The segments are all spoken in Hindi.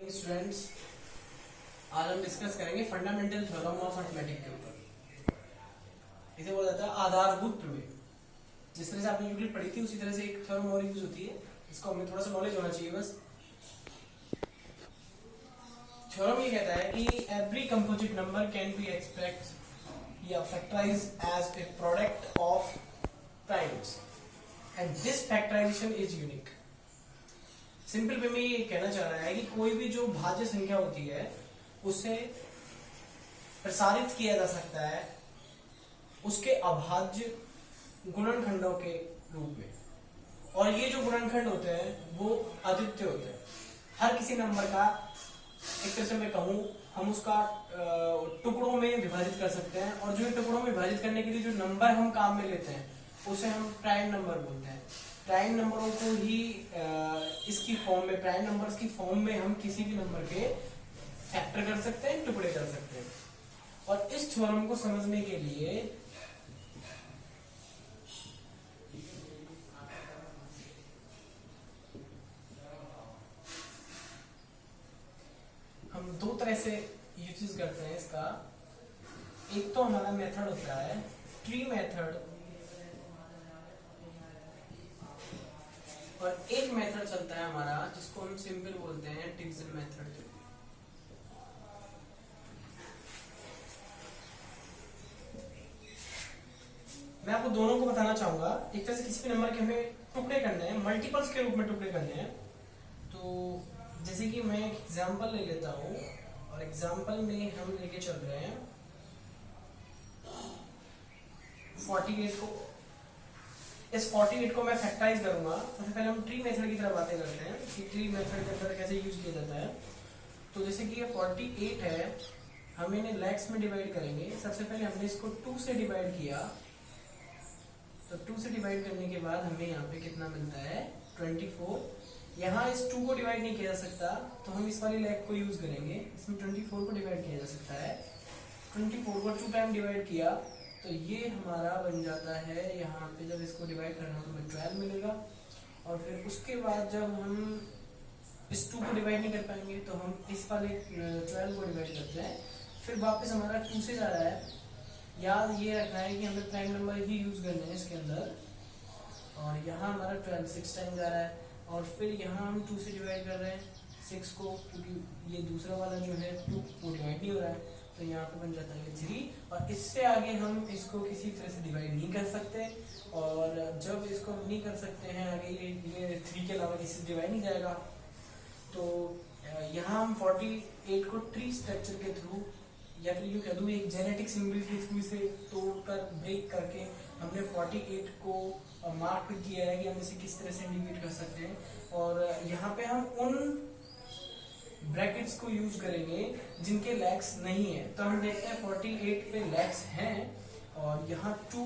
स्टूडेंट्स, आज हम डिस्कस करेंगे फंडामेंटल थ्योरम ऑफ अरिथमेटिक के ऊपर। इसे बोला जाता है आधारभूत प्रमेय। जिस तरह से आपने यूक्लिड पढ़ी थी उसी तरह से एक थ्योरम और यूज होती है, इसको हमें थोड़ा सा नॉलेज होना चाहिए बस। थ्योरम ये कहता है कि every composite number can be express या factorise as a product of primes and this factorisation is unique. Simple way में ये कहना चाह रहा है कि कोई भी जो भाज्य संख्या होती है उसे प्रसारित किया जा सकता है उसके अभाज्य गुणनखंडों के रूप में, और ये जो गुणनखंड होते हैं वो अद्वितीय होते हैं। हर किसी नंबर का, एक तरह से मैं कहूँ, हम उसका टुकड़ों में विभाजित कर सकते हैं, और जो टुकड़ों में विभाजित करने के लिए जो नंबर हम काम में लेते हैं उसे हम प्राइम नंबर बोलते हैं। प्राइम नंबरों को ही इसकी फॉर्म में, प्राइम नंबर्स की फॉर्म में हम किसी भी नंबर के फैक्टर कर सकते हैं, टुकड़े कर सकते हैं। और इस थ्योरम को समझने के लिए हम दो तरह से यूज करते हैं इसका। एक तो हमारा मेथड होता है ट्री मेथड, और एक मेथड चलता है हमारा जिसको हम सिंपल बोलते हैं डिवीजन मेथड। मैं आपको दोनों को बताना चाहूंगा। एक तरह से किसी भी नंबर के हमें टुकड़े करने हैं, मल्टीपल्स के रूप में टुकड़े करने हैं। तो जैसे कि मैं एक एग्जांपल ले लेता हूं, और एग्जांपल में हम लेके चल रहे हैं 48 को। इस 48 को मैं फैक्टराइज करूंगा। सबसे पहले हम ट्री मेथड की तरफ बातें करते हैं कि ट्री मेथड के अंदर कैसे यूज किया जाता है। तो जैसे कि ये 48 है, हम इन्हें लेग्स में डिवाइड करेंगे। सबसे पहले हमने इसको 2 से डिवाइड किया, तो 2 से डिवाइड करने के बाद हमें यहाँ पे कितना मिलता है 24। यहाँ इस 2 को डिवाइड नहीं किया जा सकता, तो हम इस वाली लेग को यूज करेंगे। इसमें 24 को डिवाइड किया जा सकता है। 24 को 2 टाइम डिवाइड किया तो ये हमारा बन जाता है, यहाँ पे जब इसको डिवाइड करना तो हमें 12 मिलेगा। और फिर उसके बाद जब हम इस 2 को डिवाइड नहीं कर पाएंगे तो हम इस वाले 12 को डिवाइड करते हैं। फिर वापस हमारा 2 से जा रहा है। याद ये रखना है कि हमें प्राइम नंबर ही यूज करने हैं इसके अंदर। और यहाँ हमारा 12 6 टाइम जा रहा है, और फिर यहाँ हम 2 से डिवाइड कर रहे हैं 6 को, क्योंकि ये दूसरा वाला जो है 2 वो डिवाइड नहीं हो रहा है, तो यहाँ पे बन जाता है 3। और इससे आगे हम इसको किसी तरह से डिवाइड नहीं कर सकते, और जब इसको हम नहीं कर सकते हैं आगे ये 3 के अलावा किसी से डिवाइड नहीं जाएगा। तो यहाँ हम 48 को ट्री स्ट्रक्चर के थ्रू, या फिर यूँ कह दूँ एक जेनेटिक सिंबल के थ्रू से तोड़कर ब्रेक करके हमने 48 को मार्क किया है कि हम इसे किस तरह से इंडिकेट कर सकते हैं। और यहाँ पे हम उन ब्रैकेट्स को यूज करेंगे जिनके लेग्स नहीं है। तो हम देखते हैं 48 पे लेग्स हैं और यहाँ 2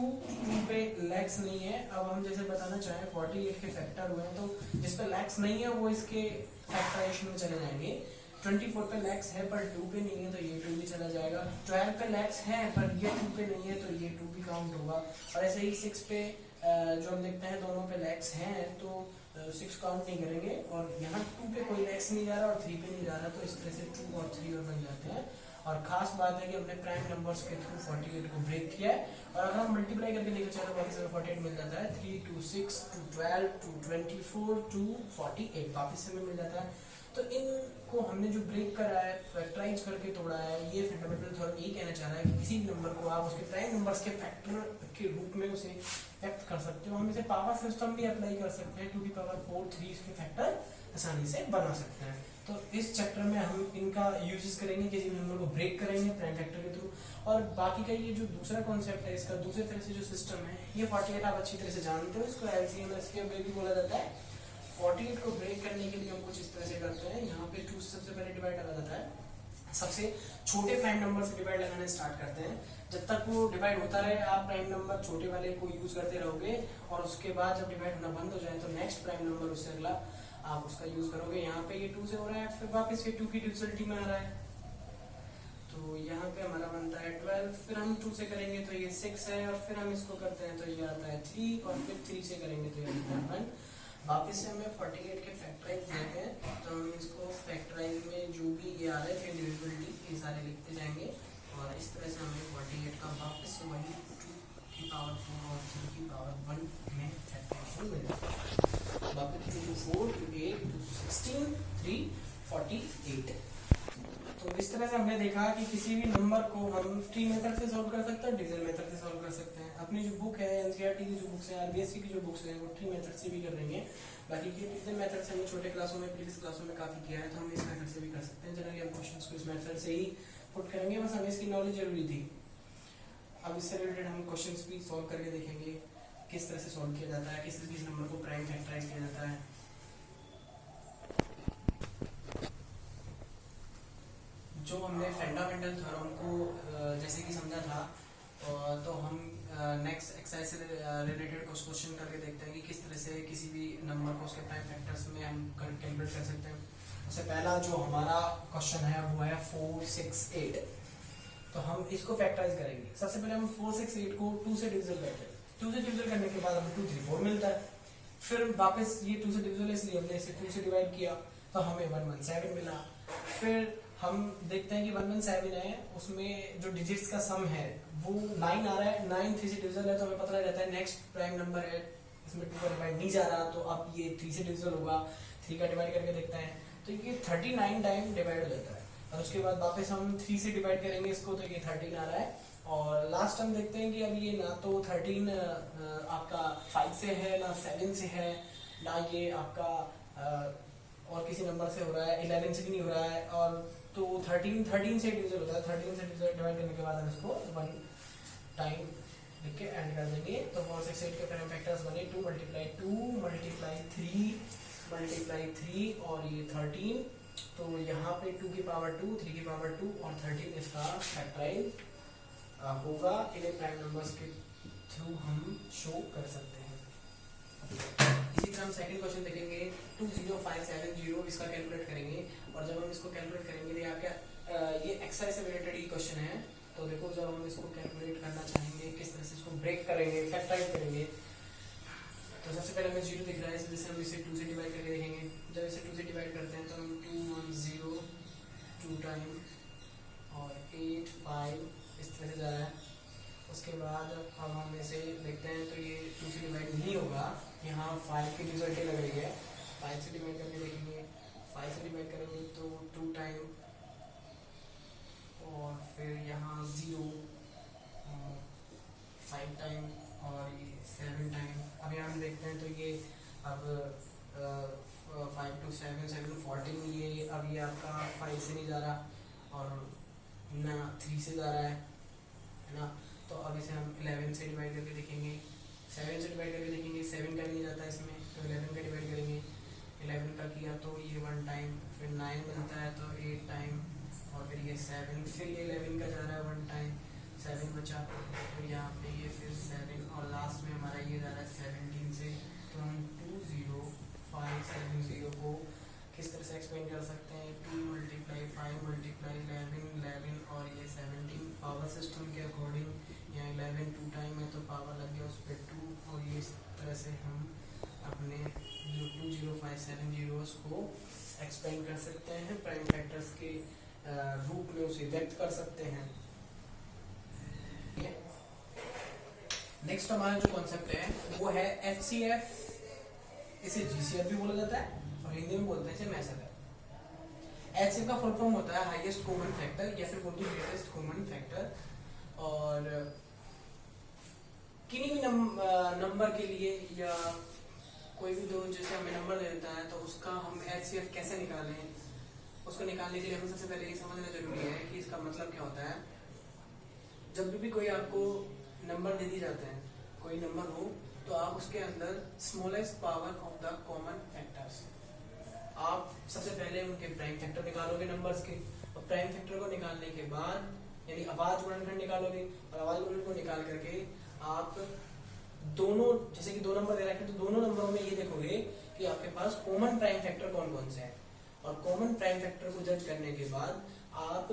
पे लेग्स नहीं है। अब हम जैसे बताना चाहें 48 के फैक्टर हुए हैं, तो जिस पे लेग्स नहीं है वो इसके फैक्टराइजेशन में चले जाएंगे। 24 पे लेग्स है पर 2 पे नहीं है तो ये 2 भी चला जाएगा। 12 पे लेग्स है पर ये 2 पे नहीं है तो ये 2 भी काउंट होगा। और ऐसे ही 6 पे जो हम देखते हैं दोनों पे लेग्स हैं तो 6 काउंट नहीं करेंगे। और यहाँ 2 पे कोई लेग्स नहीं जा रहा और 3 पे नहीं जा रहा, तो इस तरह से 2 और 3 और बन जाते हैं। और खास बात है कि हमने प्राइम नंबर्स के थ्रू 48 को ब्रेक किया है। और अगर हम मल्टीप्लाई करके लेकर चले वापस 48 मिल जाता है। 3 2 6 2 12 2 24 2 48 वापस हमें मिल जाता है। तो इनको हमने जो ब्रेक करा है, फैक्टराइज करके तोड़ा है, ये फंडामेंटल थ्योरम यही कहना चाह रहा है कि किसी भी नंबर को आप उसके प्राइम नंबर्स के फैक्टर के रूप में उसे व्यक्त कर सकते हो। हम इसे पावर सिस्टम भी अप्लाई कर सकते हैं, 2 की पावर 4 3 इसके फैक्टर आसानी से बना सकते हैं। तो इस चैप्टर में हम इनका यूजेस करेंगे, किसी भी नंबर को ब्रेक करेंगे प्राइम फैक्टर के थ्रू। और बाकी का ये जो दूसरा कॉन्सेप्ट है, इसका दूसरी तरह से जो सिस्टम है, ये 48 आप अच्छी तरह से जानते हो, इसको एलसीएम ब्रेक भी बोला जाता है। 48 को ब्रेक करने के लिए हम कुछ इस तरह से करते हैं। यहाँ पे 2 से सबसे पहले डिवाइड लगा जाता है। सबसे छोटे प्राइम नंबर से डिवाइड लगाने स्टार्ट करते हैं। जब तक वो डिवाइड होता रहे आप प्राइम नंबर छोटे वाले को यूज करते रहोगे, और उसके बाद जब डिवाइड होना बंद हो जाए तो नेक्स्ट प्राइम नंबर उससे अगला आप उसका यूज करोगे। यहाँ पे ये 2 से हो रहा है, फिर वापस ये 2 की डिविजिबिलिटी में आ रहा है, तो यहाँ पे हमारा बनता है 12। फिर हम 2 से करेंगे तो ये 6 है, और फिर हम इसको करते हैं तो ये आता है 3, और फिर 3 से करेंगे तो ये आता है 1। वापस से हमें 48 के फैक्टराइज देते हैं, तो हम इसको फैक्टराइज में जो भी ये आ रहा है इंडिविजुअलिटी ये सारे लिखते जाएंगे और इस तरह से हमें 48 का वापस से वही 2 की पावर 4 और 3 की पावर 1 में फैक्टराइजेशन मिल जाता है। वापस 2 to 4 to 8 to 16 3 48। तो इस तरह से हमने देखा कि किसी भी नंबर को हम ट्री मेथड से सॉल्व कर सकते हैं, डिवीजन मेथड से सॉल्व कर सकते हैं। अपनी जो बुक है एनसीईआरटी की जो बुक्स है, आरबीएससी की जो बुक्स है वो ट्री मेथड से भी कर देंगे। बाकी की डिवीजन मेथड से हमने छोटे क्लासों में प्रीवियस क्लासों में काफी किया है, तो हम इस मेथड से भी कर सकते हैं। जनरली हम क्वेश्चंस को इस मेथड से ही पुट करेंगे, बस हमें इसकी नॉलेज जरूरी थी। अब इससे रिलेटेड हम क्वेश्चंस भी सॉल्व करके देखेंगे किस तरह से सॉल्व किया जाता है, किस नंबर को प्राइम फैक्टराइज किया जाता है। जो हमने फंडामेंटल थ्योरम को जैसे कि समझा था, तो हम नेक्स्ट एक्सरसाइज से रिलेटेड कुछ क्वेश्चन करके देखते हैं कि किस तरह से किसी भी नंबर को उसके प्राइम फैक्टर्स में हम कैलकुलेट कर सकते हैं। सबसे पहला जो हमारा क्वेश्चन है वो है 4 6 8। तो हम इसको फैक्टराइज करेंगे। सबसे पहले हम 4 6 8 को 2 से डिविजन करते हैं। 2 से डिविजन करने के बाद हमें 2 3 4 मिलता है। फिर वापस ये 2 से डिविजन है इसलिए हमने इसे 2 से डिवाइड किया तो हमें 117 मिला। फिर हम देखते हैं कि 117 है, उसमें जो डिजिट्स का सम है वो 9 आ रहा है। 9 3 से डिविजन है तो हमें पता लग जाता है नेक्स्ट प्राइम नंबर है, इसमें 2 का डिवाइड नहीं जा रहा, तो अब ये 3 से डिविजन होगा। 3 का डिवाइड करके देखते हैं तो ये 39 टाइम डिवाइड हो जाता है। और उसके बाद वापस हम 3 से डिवाइड करेंगे इसको तो ये 13 आ रहा है। और लास्ट हम देखते हैं कि अब ये ना तो 13 आपका 5 से है, ना 7 से है, ना ये आपका और किसी नंबर से हो रहा है, 11 से भी नहीं हो रहा है। और तो 13 से डिविजन होता है। 13 से डिवाइड करने के बाद हम इसको 1 टाइम लिख के एंड कर देंगे। तो 4 6 8 के प्राइम फैक्टर्स बने 2 मल्टीप्लाई 3 और ये 13। तो यहाँ पे 2 की पावर 2, 3 की पावर 2 और 13 इसका फैक्टराइज होगा। इन्हें प्राइम नंबर्स के थ्रू हम शो कर सकते हैं। इसी तरह हम सेकंड क्वेश्चन देखेंगे 20570, इसका कैलकुलेट करेंगे। और जब हम इसको कैलकुलेट करेंगे तो यहाँ क्या ये एक्सरसाइज से रिलेटेड ही क्वेश्चन है। तो देखो जब हम इसको कैलकुलेट करना चाहेंगे किस तरह से इसको ब्रेक करेंगे, फैक्टराइज करेंगे, तो सबसे पहले हमें 0 दिख रहा है इसलिए हम इसे 2 से डिवाइड करके देखेंगे। जब इसे 2 से डिवाइड करते हैं तो हम 2 1 0 2 टाइम और 8 5 इस तरह से जा रहा है। उसके बाद अब हम इसे देखते हैं तो ये 2 से डिवाइड नहीं होगा, यहाँ 5 की रिजल्ट लग रही है। 5 से डिवाइड करके देखेंगे, 5 से डिवाइड करेंगे तो 2 टाइम और फिर यहाँ 0 5 टाइम और ये 7 टाइम। अब यहाँ हम देखते हैं तो ये अब 5 to 7 7 14, ये अब ये आपका 5 से नहीं जा रहा और ना 3 से जा रहा है ना। तो अब इसे हम 11 से डिवाइड करके देखेंगे, 7 से डिवाइड करके देखेंगे, 7 का नहीं जाता इसमें तो 11 का डिवाइड करेंगे। 11 का किया तो ये 1 टाइम, फिर 9 मिलता है तो 8 टाइम और फिर ये 7, फिर ये 11 का जा रहा है 1 टाइम, 7 बचा तो यहाँ पे ये फिर 7 और लास्ट में हमारा ये जा रहा है 17 से। तो हम 20570 को किस तरह से एक्सप्लेन कर सकते हैं, 2 × 5 × 11 और ये 17 पावर सिस्टम के अकॉर्डिंग यहाँ 11 2 टाइम है तो पावर लग गया उस पर 2 और ये इस तरह से हम अपने जो 20570 को एक्सप्लेन कर सकते हैं, प्राइम फैक्टर्स के रूप में उसे व्यक्त कर सकते हैं। नेक्स्ट हमारा जो कॉन्सेप्ट है वो है HCF, इसे GCF भी बोला जाता है और हिंदी में बोलते हैं इसे मैसेज। HCF का फुल फॉर्म होता है हाईएस्ट कॉमन फैक्टर या फिर बोलते हैं ग्रेटेस्ट कॉमन फैक्टर। और किन्हीं भी नंबर के लिए या कोई भी दो जैसे हमें नंबर दे देता है तो उसका हम HCF कैसे निकालें, उसको निकालने के लिए हमें सबसे पहले ये समझना जरूरी है कि इसका मतलब क्या होता है। जब भी कोई आपको नंबर दे दी जाते हैं, कोई नंबर हो तो आप उसके अंदर smallest power of the common factors, आप सबसे पहले उनके प्राइम फैक्टर निकालोगे नंबर्स के, और प्राइम फैक्टर को निकालने के बाद यानी अभाज्य गुणनखंड निकालोगे और अभाज्य गुणनखंड को निकाल करके आप दोनों जैसे कि 2 नंबर दे रखे तो दोनों नंबरों में ये देखोगे कि आपके पास कॉमन प्राइम फैक्टर कौन कौन से है, और कॉमन प्राइम फैक्टर को जज करने के बाद आप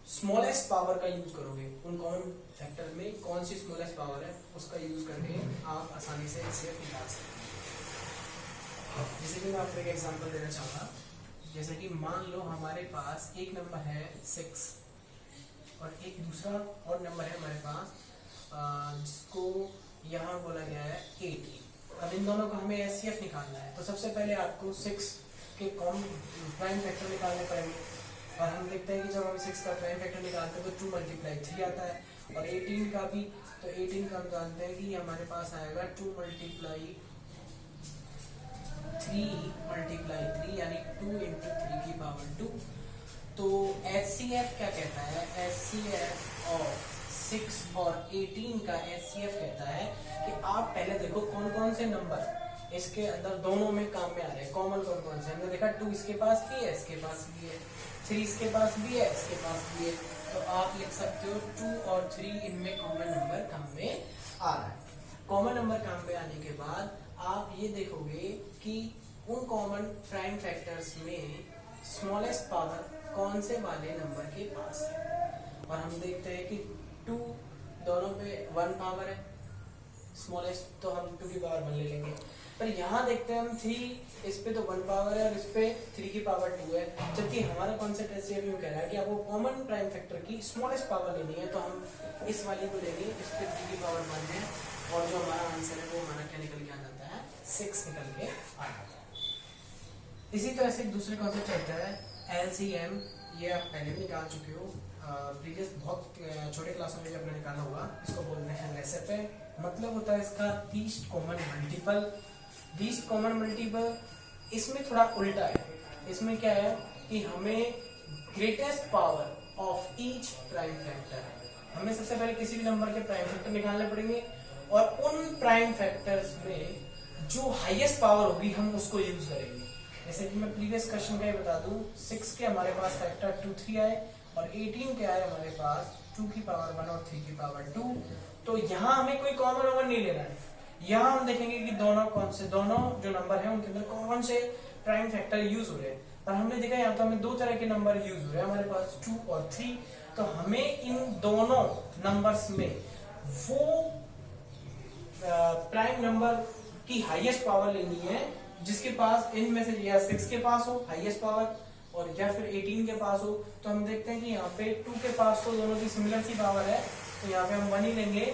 स्मॉलेस्ट पावर का यूज करोगे। उन कॉमन फैक्टर में कौन सी स्मॉलेस्ट पावर है उसका यूज करके आप आसानी से HCF निकाल सकते हैं। जैसे कि मैं आपको एक एग्जांपल देना चाहूँगा, जैसे कि मान लो हमारे पास एक नंबर है 6 और एक दूसरा और नंबर है हमारे पास जिसको यहाँ बोला गया है 18। अब इन दोनों को हमें एचसीएफ निकालना है, तो सबसे पहले आपको 6 के प्राइम फैक्टर निकालने पड़ेंगे। और हम देखते हैं कि जब हम 6 का प्राइम फैक्टर निकालते हैं तो 2 × 3 आता है, और 18 का भी, तो 18 का हम जानते हैं कि हमारे पास आएगा 2 × 3 यानी 2 × 3 की पावर 2। तो HCF क्या कहता है, HCF ऑफ 6 और 18 का HCF कहता है कि आप पहले देखो कौन कौन से नंबर इसके अंदर दोनों में काम में आ रहे हैं, कॉमन कौन कौन से। हमने देखा 2 इसके पास भी है, इसके पास भी है, 3 इसके पास भी है, इसके पास भी है, तो आप लिख सकते हो 2 और 3 इनमें कॉमन नंबर काम में आ रहा है। कॉमन नंबर काम में आने के बाद आप ये देखोगे कि उन कॉमन प्राइम फैक्टर्स में स्मॉलेस्ट पावर कौन से वाले नंबर के पास है, और हम देखते हैं कि 2 दोनों पे 1 पावर है स्मॉलेस्ट, तो हम 2 की पावर 1 ले लेंगे। पर यहाँ देखते हैं हम 3, इस पे तो 1 पावर है और इस पे 3 की पावर 2 है, जबकि हमारा कॉन्सेप्ट ऐसे यूं कह रहा है कि आपको कॉमन प्राइम फैक्टर की स्मॉलेस्ट पावर लेनी है, तो हम इस वाली को लेंगे, इस पे 3 की पावर 1 है, और जो हमारा आंसर है वो हमारा क्या निकल के आ जाता है, 6 निकल के आ जाता है। इसी तरह से एक दूसरे कॉन्सेप्ट चलता है LCM, ये आप पहले भी निकाल चुके हो, प्रीवियस बहुत छोटे क्लासों में भी आपने निकाला होगा। इसको बोलते हैं रेसिपे, मतलब होता है इसका least common multiple. Least common multiple इसमें थोड़ा उल्टा है, इसमें क्या है कि हमें greatest power of each prime factor, हमें सबसे पहले किसी भी नंबर के प्राइम फैक्टर निकालने पड़ेंगे, और उन प्राइम फैक्टर्स में जो हाईएस्ट पावर होगी हम उसको यूज करेंगे। जैसे कि मैं प्रीवियस क्वेश्चन का ही बता दूं, 6 के हमारे पास फैक्टर 2 3 आए, और 18 के आए हमारे पास 2 की पावर 1 और 3 की पावर 2। तो यहाँ हमें कोई कॉमन नंबर नहीं लेना है, यहाँ हम देखेंगे कि दोनों जो नंबर है उनके अंदर कौन से प्राइम फैक्टर यूज हो रहे हैं। पर हमने देखा यहाँ तो हमें 2 तरह के नंबर यूज हो रहे हैं हमारे पास, 2 और 3, तो हमें इन दोनों नंबर्स में वो प्राइम नंबर की हाईएस्ट पावर लेनी है जिसके पास इनमें से या 6 के पास हो हाईएस्ट पावर, और या फिर 18 के पास हो। तो हम देखते हैं कि यहाँ पे 2 के पास तो दोनों की सिमिलर सी पावर है, तो यहाँ पे हम 1 ही लेंगे,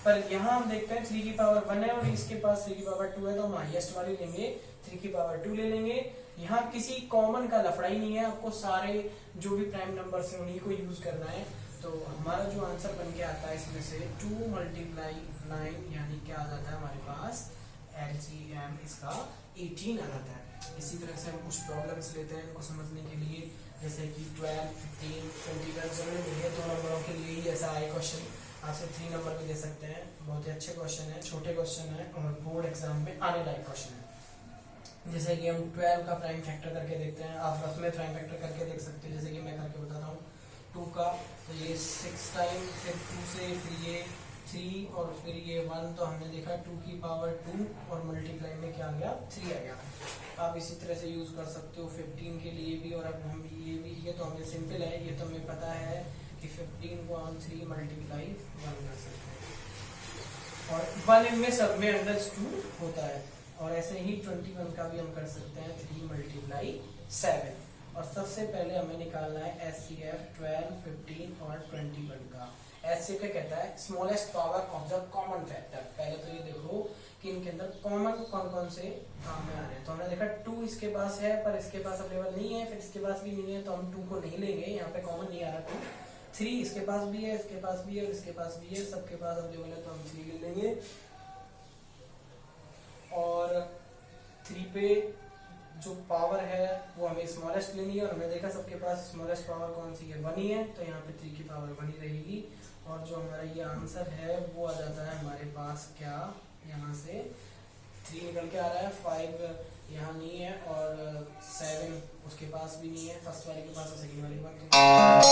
पर यहाँ हम देखते हैं 3 की पावर 1 है और इसके पास 3 की पावर 2 है, तो हम हाईएस्ट वाली लेंगे, 3 की पावर 2 ले लेंगे। यहाँ किसी कॉमन का लफड़ा ही नहीं है, आपको सारे जो भी प्राइम नंबर है उन्हीं को यूज करना है। तो हमारा जो आंसर बन के आता है इसमें से 2 × 9 यानी क्या आ जाता है हमारे पास, LCM इसका 18 आ जाता है। इसी तरह से हम कुछ प्रॉब्लम्स लेते हैं इनको समझने के लिए, जैसे कि 12, 15, 21 जरूरी नहीं है 2 नंबरों के लिए ही ऐसा आए क्वेश्चन, आपसे 3 नंबर भी दे सकते हैं। बहुत ही अच्छे क्वेश्चन है, छोटे क्वेश्चन है और बोर्ड एग्जाम में आने लायक क्वेश्चन है। जैसे कि हम 12 का प्राइम फैक्टर करके देखते हैं, आप रफ में प्राइम फैक्टर करके देख सकते हैं, जैसे कि मैं करके बताता हूँ 2 का, तो ये 6 टाइम, फिर 2 से फिर ये 3 और फिर ये 1, तो हमने देखा 2 की पावर 2 और मल्टीप्लाई में क्या आ गया, 3 आ गया। आप इसी तरह से यूज कर सकते हो 15 के लिए भी, और अब हम ये तो हमें सिंपल है, ये तो हमें पता है कि 15 को हम 3 × 1 कर सकते हैं, और 1 इनमें सब में अंडरस्टूड होता है। और ऐसे ही 21 का भी हम कर सकते हैं 3 × 7। और सबसे पहले हमें निकालना है HCF 12, 15 और 21 का। HCF क्या कहता है, smallest power of the common factor. पहले तो ये देखो कि इनके अंदर कॉमन कौन कौन से काम में आ रहे हैं। तो हमने देखा 2 इसके पास है पर इसके पास अवेलेबल नहीं है, फिर इसके पास भी नहीं है, तो हम 2 को नहीं लेंगे, यहाँ पे कॉमन नहीं आ रहा 2। 3 इसके पास भी है, इसके पास भी है और इसके पास भी है, सबके पास अवेलेबल है, तो हम 3 ले लेंगे। और 3 पे जो पावर है वो हमें स्मॉलेस्ट लेनी है, और हमने देखा सबके पास स्मॉलेस्ट पावर कौन सी है, 1 ही है, तो यहाँ पे 3 की पावर 1 ही रहेगी। और जो हमारा ये आंसर है वो आ जाता है हमारे पास क्या, यहाँ से 3 निकल के आ रहा है, 5 यहाँ नहीं है और 7 उसके पास भी नहीं है, फर्स्ट वाले के पास और सेकंड वाले के पास।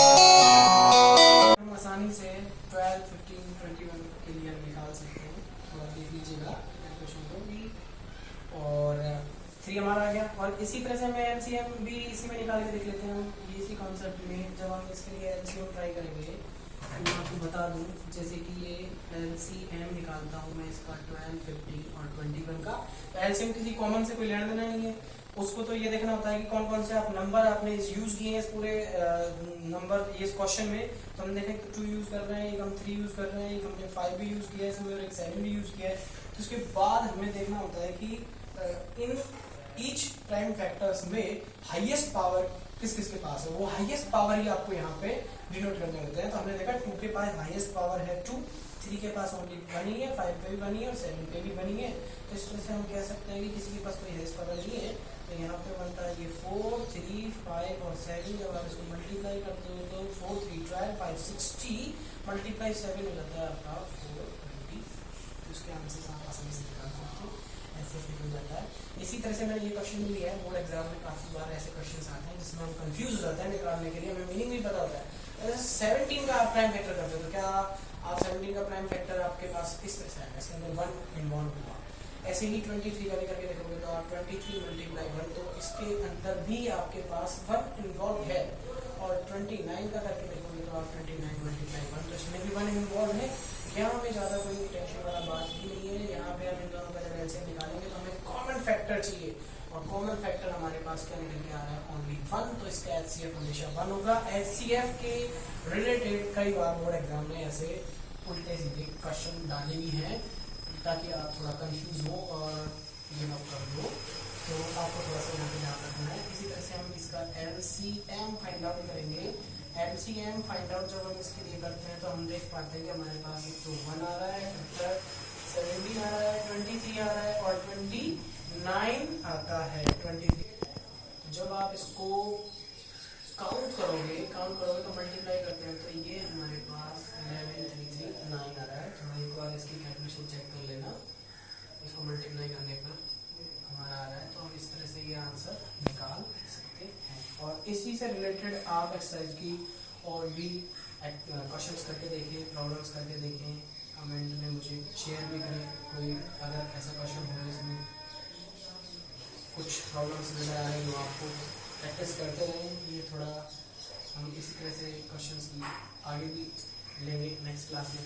हम आसानी से 12, 15, 21 के लिए निकाल सकते हैं, तो आप देख लीजिएगा क्वेश्चन को भी। और 3 हमारा आ गया, और इसी तरह से हमें LCM भी इसी में निकाल के देख लेते हैं हम, इसी कॉन्सेप्ट में। जब हम इसके लिए LCM ट्राई करेंगे मैं आपको बता दूं, जैसे कि ये LCM निकालता हूँ मैं इसका 12, 15 और 21 का। तो LCM किसी कॉमन से कोई लेना देना नहीं है, उसको तो ये देखना होता है कि कौन कौन से आप नंबर आपने यूज किए हैं इस पूरे नंबर इस क्वेश्चन में। तो हम देखें 2 यूज कर रहे हैं, एक हम 3 यूज कर रहे हैं, एक हमने 5 भी यूज किया है इसमें और एक 7 भी यूज किया है। तो उसके बाद हमें देखना होता है कि इन ईच प्राइम फैक्टर्स में हाईएस्ट पावर किस किस के पास है, वो हाईएस्ट पावर ही आपको यहाँ पे डिनोट करने होते हैं। तो हमने देखा 2 के पास हाईएस्ट पावर है 2, 3 के पास ओनली 1 ही है, 5 पे भी 1 ही है और 7 पे भी 1 ही है। तो इस तरह से हम कह सकते हैं कि किसी के पास कोई हाईएस्ट पावर नहीं है। तो यहाँ पे बनता है ये 4, 3, 5 और 7। जब आप इसको मल्टीप्लाई करते हो तो 4, 3, 12, 5, 60 मल्टीप्लाई 7 हो जाता है आपका 420। तो उसके आंसर आप आसानी से निकाल सकते हो, ऐसे फिट हो जाता है। इसी तरह से मैंने ये क्वेश्चन भी लिया है, बोर्ड एग्जाम में काफी बार ऐसे क्वेश्चंस आते हैं जिसमें हम कंफ्यूज हो जाते हैं निकालने के लिए, हमें मीनिंग भी पता होता है। 17 का आप प्राइम फैक्टर करते हो तो क्या आप 17 का प्राइम फैक्टर आपके पास इस तरह से आएगा, इसके अंदर 1 इन्वॉल्व हुआ। ऐसे ही 23 का भी करके देखोगे तो आप 23 मल्टीप्लाई 1, तो इसके अंदर भी आपके पास 1 इन्वॉल्व है। और 29 का करके देखोगे तो आप 29 मल्टीप्लाई 1, तो इसमें भी 1 इन्वॉल्व है। यहाँ में ज़्यादा कोई टेंशन वाला बात ही नहीं है। यहाँ पे हम इन दोनों का जब एलसीएम निकालेंगे तो हमें कॉमन फैक्टर चाहिए, और कॉमन फैक्टर हमारे पास क्या निकल के आ रहा है, ओनली 1। तो इसका एचसीएफ हमेशा 1 होगा। एचसीएफ के रिलेटेड कई बार बोर्ड एग्जाम में ऐसे उल्टे सीधे क्वेश्चन डाले भी हैं ताकि आप थोड़ा कंफ्यूज हो और गिव अप कर लो, तो आपको थोड़ा सा यहाँ पे ध्यान रखना है। इसी तरह से हम इसका एलसीएम फाइंड आउट करेंगे। एलसीएम फाइंड आउट जब हम इसके लिए करते हैं तो हम देख पाते हैं कि हमारे पास एक तो 1 आ रहा है, फिर 17 आ रहा है, 23 आ रहा है और 29 आता है। 23 जब आप इसको काउंट करोगे तो मल्टीप्लाई करते हैं तो ये हमारे पास 11, 3, 3, 9 आ रहा है। तो एक बार इसकी कैलकुलेशन चेक कर लेना, इसको मल्टीप्लाई करने पर हमारा आ रहा है। तो हम इस तरह से ये आंसर निकाल सकते हैं। और इसी से रिलेटेड आप एक्सरसाइज की और भी क्वेश्चंस करके देखें, प्रॉब्लम्स करके देखें, कमेंट में मुझे शेयर भी करें। कोई अगर ऐसा क्वेश्चन हो जिसमें कुछ प्रॉब्लम्स नजर आ रही हो आपको, प्रैक्टिस करते रहें। ये थोड़ा हम इसी तरह से क्वेश्चंस की आगे भी लेंगे नेक्स्ट क्लास में।